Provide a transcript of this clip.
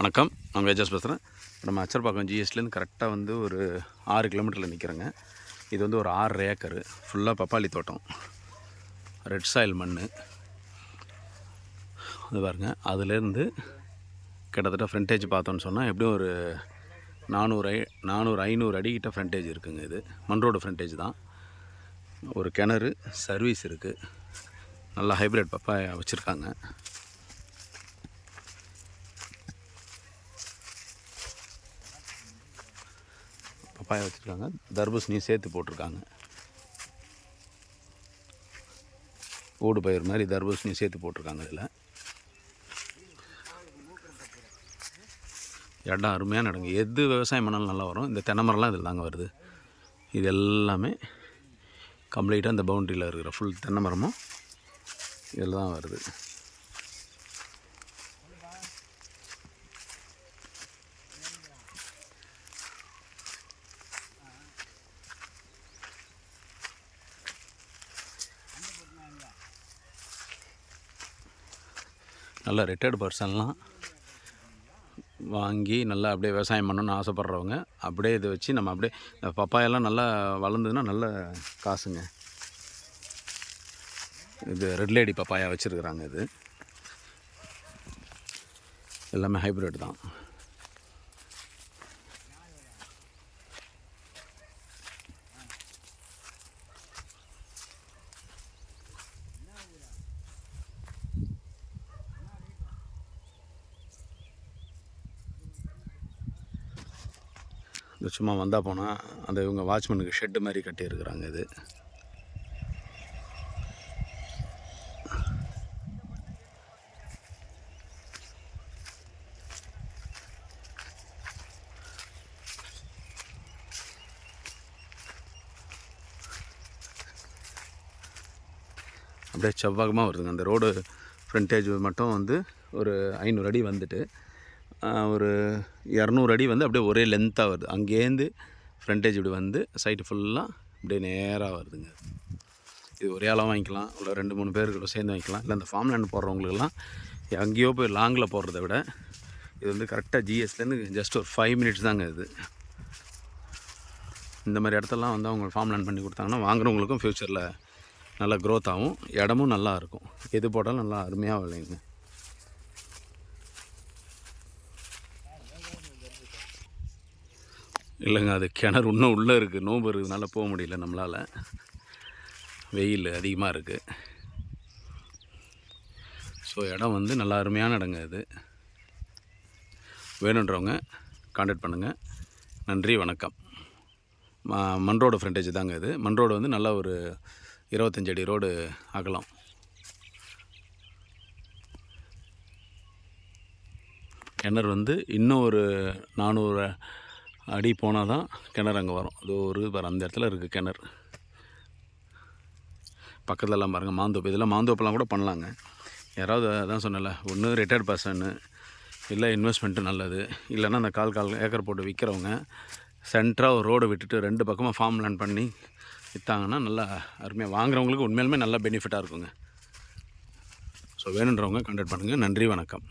வணக்கம், நான் வேஜாஸ் பேசுகிறேன். நம்ம அச்சர்பாக்கம் ஜிஎஸ்டிலேருந்து கரெக்டாக வந்து ஒரு 6 கிலோமீட்டரில் நிற்கிறேங்க. இது வந்து ஒரு 6 ஏக்கரு ஃபுல்லாக பப்பாளி தோட்டம், ரெட் சாயில் மண். அது பாருங்க, அதுலேருந்து கிட்டத்தட்ட ஃப்ரண்டேஜ் பார்த்தோன்னு சொன்னால் எப்படியும் ஒரு 400-500 அடிக்கிட்ட ஃப்ரண்டேஜ் இருக்குதுங்க. இது மண் ரோடு ஃப்ரண்டேஜ் தான். ஒரு கிணறு, சர்வீஸ் இருக்குது. நல்லா ஹைப்ரிட் பப்பாயா வச்சுருக்காங்க. பப்பாயா வச்சுருக்காங்க, தர்பூசணியும் சேர்த்து போட்டிருக்காங்க. ஓடு பயிர் மாதிரி தர்பூசணியும் சேர்த்து போட்டிருக்காங்க. இதில் இடம் அருமையான இடங்க. எது விவசாயம் பண்ணாலும் நல்லா வரும். இந்த தென்னை மரம்லாம் இதில் தாங்க வருது. இது எல்லாமே கம்ப்ளீட்டாக இந்த பவுண்ட்ரியில் இருக்கிற ஃபுல் தென்னை மரமும் இதில் தான் வருது. நல்லா ரிட்டையர்டு பர்சன்லாம் வாங்கி நல்லா அப்படியே விவசாயம் பண்ணணுன்னு ஆசைப்பட்றவங்க அப்படியே இதை வச்சு நம்ம அப்படியே பப்பாயெல்லாம் நல்லா வளர்ந்ததுன்னா நல்ல காசுங்க. இது ரெட் லேடி பப்பாயா வச்சுருக்குறாங்க. இது எல்லாமே ஹைப்ரிட் தான். இது சும்மா வந்தால் போனால் அந்த இவங்க வாட்ச்மேனுக்கு ஷெட்டு மாதிரி கட்டியிருக்கிறாங்க. இது அப்படியே செவ்வாகமாக வருதுங்க. அந்த ரோடு ஃப்ரண்டேஜ் மட்டும் வந்து ஒரு 500 அடி வந்துட்டு ஒரு 200 அடி வந்து அப்படியே ஒரே லென்த்தாக வருது. அங்கேருந்து ஃப்ரண்டேஜ் இப்படி வந்து சைட்டு ஃபுல்லாக அப்படியே நேராக வருதுங்க. இது ஒரே ஆளாக வாங்கிக்கலாம், இல்லை 2-3 பேர்கள் சேர்ந்து வாங்கிக்கலாம். இல்லை இந்த ஃபார்ம் லேண்ட் போடுறவங்களுக்கெல்லாம் எங்கேயோ போய் லாங்கில் போடுறத விட இது வந்து கரெக்டாக ஜிஎஸ்லேருந்து ஜஸ்ட் ஒரு 5 மினிட்ஸ் தாங்க. இது இந்த மாதிரி இடத்தெல்லாம் வந்து அவங்க ஃபார்ம் லேண்ட் பண்ணி கொடுத்தாங்கன்னா வாங்குறவங்களுக்கும் ஃப்யூச்சரில் நல்லா க்ரோத் ஆகும், இடமும் நல்லா இருக்கும். எது போட்டாலும் நல்லா அருமையாக விளையுங்க. இல்லைங்க, அது கிணறு இன்னும் உள்ளே இருக்குது. நோம்பு இருக்கிறதுனால போக முடியல நம்மளால். வெயில் அதிகமாக இருக்குது. ஸோ இடம் வந்து நல்லா அருமையான இடங்க. இது வேணுன்றவங்க கான்டாக்ட் பண்ணுங்கள். நன்றி, வணக்கம். மண் ரோடு ஃப்ரண்டேஜ் தாங்க. இது மண் ரோடு வந்து நல்லா ஒரு 25 அடி ரோடு அகலம். கிணறு வந்து இன்னும் ஒரு 400 அடி போனால் தான் கிணறு அங்கே வரும். அது ஒரு அந்த இடத்துல இருக்குது கிணறு. பக்கத்துலலாம் பாருங்கள் மாந்தோப்பு. இதெல்லாம் மாந்தோப்பெல்லாம் கூட பண்ணலாங்க. யாராவது அதான் சொன்னல, ஒன்று ரிட்டையர்ட் பர்சனு, இல்லை இன்வெஸ்ட்மெண்ட்டு நல்லது, இல்லைன்னா அந்த கால் ஏக்கர் போட்டு விற்கிறவங்க சென்டராக ஒரு ரோடு விட்டுட்டு 2 பக்கமாக ஃபார்ம் லேண்ட் பண்ணி விற்றாங்கன்னா நல்லா அருமையாக வாங்குறவங்களுக்கு உண்மையிலுமே நல்லா பெனிஃபிட்டாக இருக்குங்க. ஸோ வேணுன்றவங்க கான்டாக்ட் பண்ணுங்கள். நன்றி, வணக்கம்.